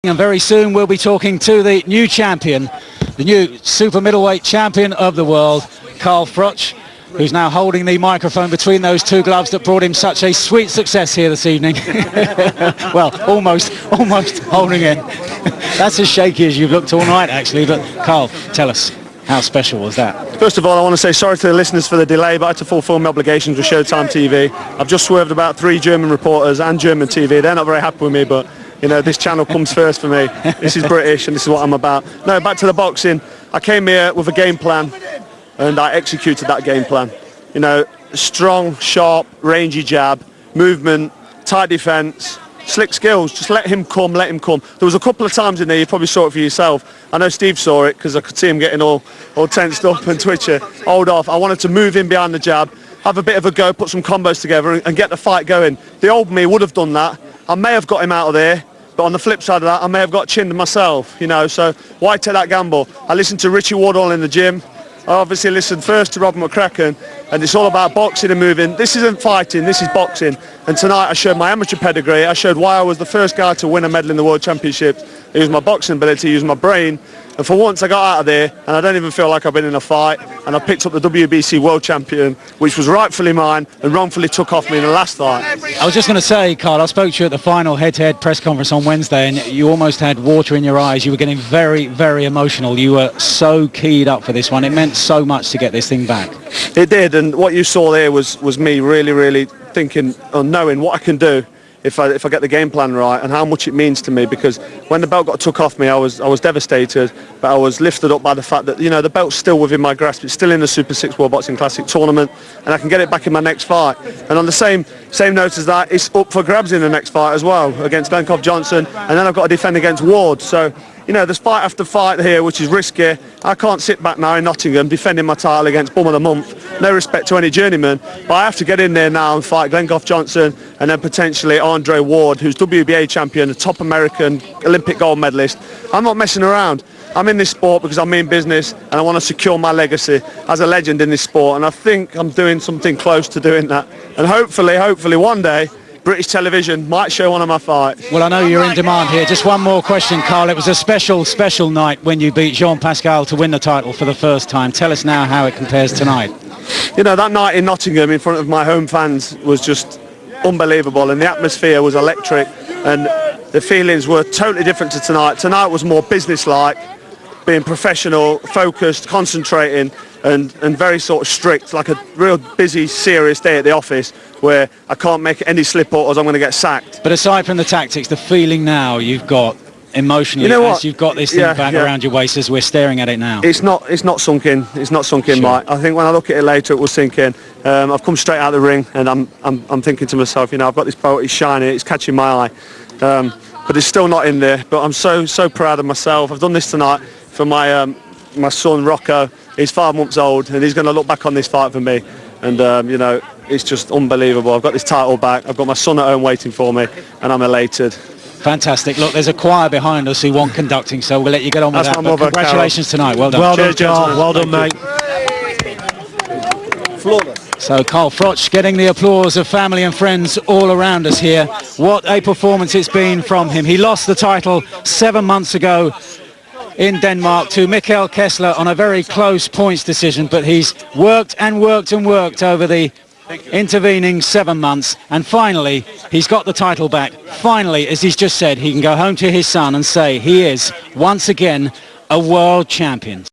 And very soon we'll be talking to the new champion, the new super middleweight champion of the world, Carl Froch, who's now holding the microphone between those two gloves that brought him such a sweet success here this evening. Well, almost holding it. That's as shaky as you've looked all night, actually. But Carl, tell us, how special was that? First of all, I want to say sorry to the listeners for the delay, but I had to fulfil my obligations with Showtime TV. I've just swerved about 3 German reporters and German TV. They're not very happy with me, but you know, this channel comes first for me. This is British and this is what I'm about. No, back to the boxing. I came here with a game plan and I executed that game plan. You know, strong, sharp, rangy jab, movement, tight defence, slick skills. Just let him come, let him come. There was a couple of times in there, you probably saw it for yourself. I know Steve saw it because I could see him getting all tensed up and twitchy. Hold off. I wanted to move in behind the jab, have a bit of a go, put some combos together and get the fight going. The old me would have done that. I may have got him out of there. But on the flip side of that, I may have got chinned myself, you know, so why take that gamble? I listened to Richie Wardall in the gym. I obviously listened first to Robert McCracken, and it's all about boxing and moving. This isn't fighting, this is boxing. And tonight I showed my amateur pedigree. I showed why I was the first guy to win a medal in the World Championships. I used my boxing ability, used my brain. And for once I got out of there, and I don't even feel like I've been in a fight. And I picked up the WBC World Champion, which was rightfully mine, and wrongfully took off me in the last fight. I was just going to say, Carl, I spoke to you at the final head-to-head press conference on Wednesday, and you almost had water in your eyes. You were getting very, very emotional. You were so keyed up for this one. It meant so much to get this thing back. It did, and what you saw there was me really thinking or knowing what I can do if I get the game plan right and how much it means to me, because when the belt got took off me I was devastated, but I was lifted up by the fact that, you know, the belt's still within my grasp. It's still in the Super 6 World Boxing Classic tournament and I can get it back in my next fight. And on the same note as that, it's up for grabs in the next fight as well against Glencoff Johnson, and then I've got to defend against Ward. So, you know, there's fight after fight here, which is risky. I can't sit back now in Nottingham defending my title against Bum of the Month. No respect to any journeyman, but I have to get in there now and fight Glencoff Johnson and then potentially Andre Ward, who's WBA champion, a top American Olympic gold medalist. I'm not messing around. I'm in this sport because I'm in business and I want to secure my legacy as a legend in this sport, and I think I'm doing something close to doing that. And hopefully one day, British television might show one of my fights. Well, I know you're in demand here. Just one more question, Carl. It was a special night when you beat Jean-Pascal to win the title for the first time. Tell us now how it compares tonight. You know, that night in Nottingham in front of my home fans was just unbelievable, and the atmosphere was electric, and the feelings were totally different to tonight. Tonight was more business-like, being professional, focused, concentrating, and very sort of strict, like a real busy, serious day at the office where I can't make any slip-ups or I'm going to get sacked. But aside from the tactics, the feeling now you've got emotionally, you know as you've got this thing back around your waist as we're staring at it now. It's not sunk in. It's not sunk in, Sure. Mike. I think when I look at it later, it will sink in. I've come straight out of the ring, and I'm thinking to myself, you know, I've got this belt, it's shiny, it's catching my eye, but it's still not in there. But I'm so proud of myself. I've done this tonight for my son Rocco. He's 5 months old, and he's going to look back on this fight for me. And you know, it's just unbelievable. I've got this title back. I've got my son at home waiting for me, and I'm elated. Fantastic. Look, there's a choir behind us who want conducting, so we'll let you get on with That's that. my mother, Congratulations tonight. Well done. Well done, Cheers, Carl. Well done, mate. Flawless. So Carl Froch getting the applause of family and friends all around us here. What a performance it's been from him. He lost the title 7 months ago in Denmark to Mikkel Kessler on a very close points decision, but he's worked over the intervening 7 months, and finally he's got the title back. Finally, as he's just said, he can go home to his son and say he is once again a world champion.